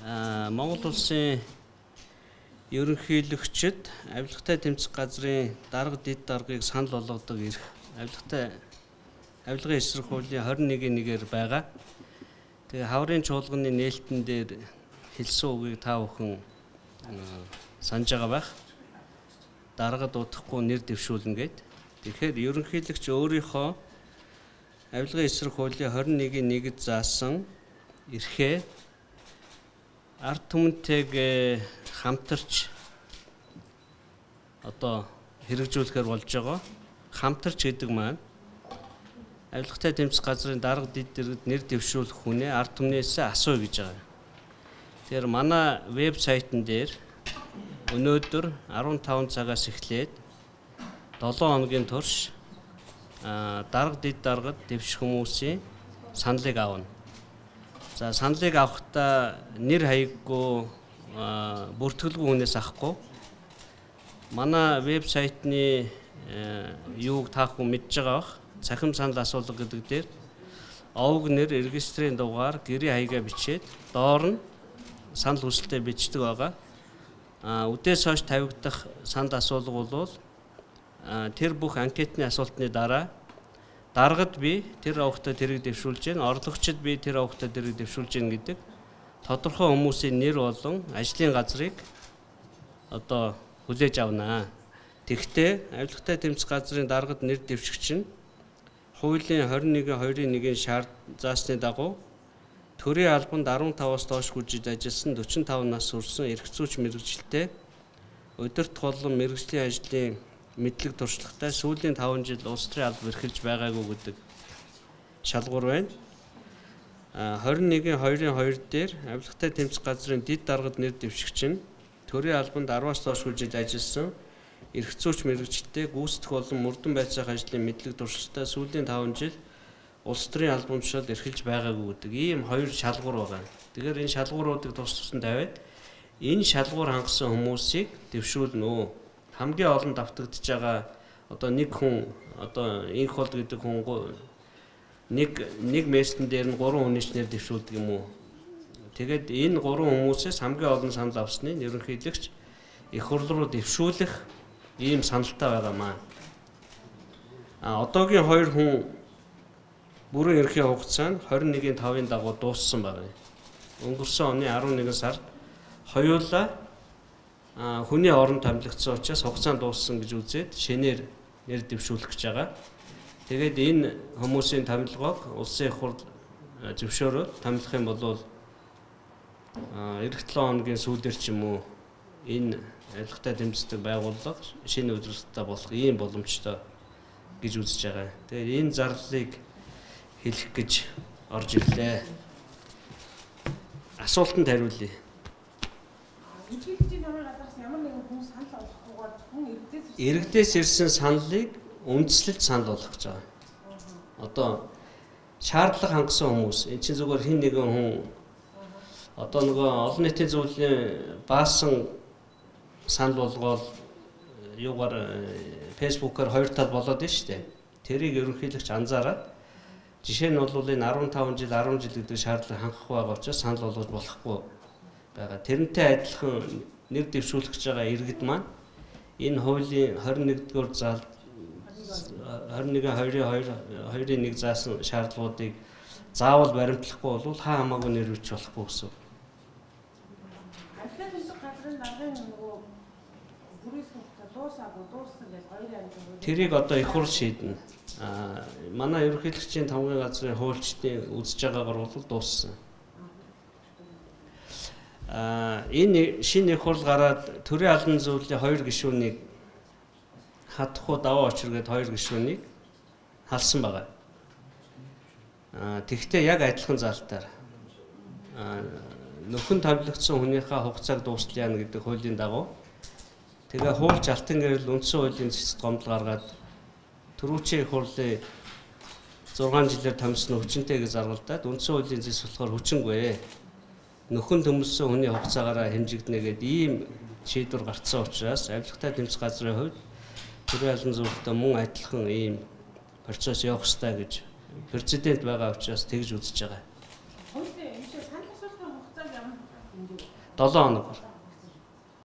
Монгол улсын ерөнхийлөгчд авилгатай тэмцэх газрын дарга дэд даргыг санал болгодог эрх авилгатай авилгын эсрэг хуулийн 21-ээр байгаа. Тэгээ хаврын чуулганы нээлтэн дээр хэлсэн үгийг та бүхэн санаж байгаа байх. Даргад удахгүй нэр дэвшүүлнэ гэд. Тэгэхээр ерөнхийлөгч өөрийнхөө авилгын эсрэг хуулийн 21-ийг заасан эрхээ ард түмэнтэйг хамтарч хэрэгжүүлэхээр болж байгаа. Хамтарч гэдэг маань авилгатай тэмцэх газрын дарга дэд дэргэд нэр дэвшүүлэх хүнээ ард түмнээсээ асууя гэж байгаа. Тэгэхээр манай вебсайтн дээр өнөөдөр 15 цагаас эхлээд 7 хоногийн турш дарга дэд даргад дэвших хүмүүсийн саналыг авна. За саналыг авахдаа нэр хаяггүй бүртгэлгүй хүнээс авахгүй. Манай вебсайтны юуг та бүхэн мэдж байгаа бах. Цахим санал асуулга гэдэг дээр овг нэр, регистрийн дугаар, гэрээ хаягаа бичээд доор нь санал хүсэлтээ бичдэг байгаа. Үдээс хойш тавигдах санал асуулга бол тэр бүх анкетны асуултны дараа даргад би тэр овогтой тэрийг дэвшүүлж гэн, орлогчид би тэр овогтой тэрийг дэвшүүлж гэн гэдэг тодорхой хүмүүсийн нэр болон ажлын газрыг хүлээж авнаа. Тэгвэл авилгатай тэмцэх газрын даргад нэр дэвшигч нь хуулийн 21-2-1-ийн шаард заасны дагуу төрийн албанд 15-аас доош хүчит ажилласан 45 нас хүрсэн эрх зүйч мэргэжилтэй удирдах болон мэргэжлийн ажлын мэдлэг туршлагатай сүүлийн 5 жил улс төрийн алба эрхэлж байгаагүй гэдэг шалгуур байна. 21-2-2 дээр авилгатай тэмцэх газрын дэд даргад нэр дэвшигч нь төрийн албанд 10-аас доош жил ажилласан эрх зүйч мэргэжилтэй гүйцэтгэх болон мөрдөн байцаах ажлын мэдлэг туршлагатай сүүлийн 5 жил улс төрийн албан тушаал эрхэлж байгаагүй гэдэг ийм хоёр шалгуур байгаа. Тэгэхээр энэ шалгууруудыг тус тусанд тавиад энэ шалгуур хангасан хүмүүсийг дэвшүүлнэ. Хамгийн олон давтагдж байгаа нэг хүн инх бол гэдэг хүн нэг мессен дээр нь 3 хүнийч нэр дэвшүүлдэг юм уу. Тэгээд энэ 3 хүмүүсээс хамгийн олон санал авсныг ерөнхийлөгч их хурл руу дэвшүүлэх ийм саналтай байгаамаа. Одоогийн 2 хүн бүрэн эрхийн хугацаа нь 21-5-ын дагуу дууссан байна. Өнгөрсөн оны 11 сард хоёулаа хүний оронд томилогдсон учраас хугацаа дууссан гэж үзээд шинээр нэр дэвшүүлэх гэж байгаа. Тэгээд энэ хүмүүсийн томилгоог улсын их хурл зөвшөөрөөд томилох юм бол эх 7 хоногийн сүүлээр ч юм уу энэ авилгатай тэмцдэг байгууллага шинэ удирдлагатай болох ийм боломжтой гэж үзэж байгаа. Тэгээд энэ зарлалыг хэлэх гэж орж ирлээ. Асуултанд хариулъя. Иргэдээс ирсэн саналыг үндэслэлд санал болгох гэж байгаа. Шаардлага хангасан хүмүүс энэ чинь зүгээр хин нэгэн хүн олон нийтийн зөвлөлийн баасан санал болгоод юугаар фэйсбүүкээр 2 тал болоод байна шүү дээ. Тэрийг ерөнхийлөгч анзаараад жишээ нь бол энэ 15 жил 10 жил гэдэг шаардлага хангах байгаа учраас санал болгож болохгүй байгаа. Тэрнтэй адилхан нэр дэвшүүлэх гэж байгаа иргэд маань энэ хуулийн 21-р зал 21-2-2-1 заасан шаардлагуудыг заавал баримтлахгүй бол хаа хамаагүй нэр өгч болохгүй гэсэн. Тэрийг их хурл шийднэ. Манай ерөнхийлөгчийн тамгын газрын хуульчдын үзэж байгаагаар бол дууссан. Энэ шинэ их хурл гараад төрийн албан зөвлөлийн 2 гишүүнийг хатахгүй даваа очир гээд 2 гишүүнийг халсан байгаа. Тэгвэл яг адилхан залтаар нөхөн томилогдсон хүнийхээ хугацааг дуусгал яана гэдэг хуулийн дагуу тэгээ хуульч алтан гэрэл үндсэн хуулийн зэцэд гомдол гаргаад түрүүчийн их хурлын 6 жилээр томсон хүчинтэй гэж заргалдаад үндсэн хуулийн зэц болохоор хүчингүй. Нөхөн төмөлсөн хүний хугацаагаараа хэмжигдэнэ гэдэг ийм шийдвэр гарцсан учраас авилгатай тэмцэх газрын хувьд төрийн албан зөвлөлтөд мөн адилхан ийм процесс явах ёстой гэж президент байгаа учраас тэгж үзэж байгаа. 7 хоног.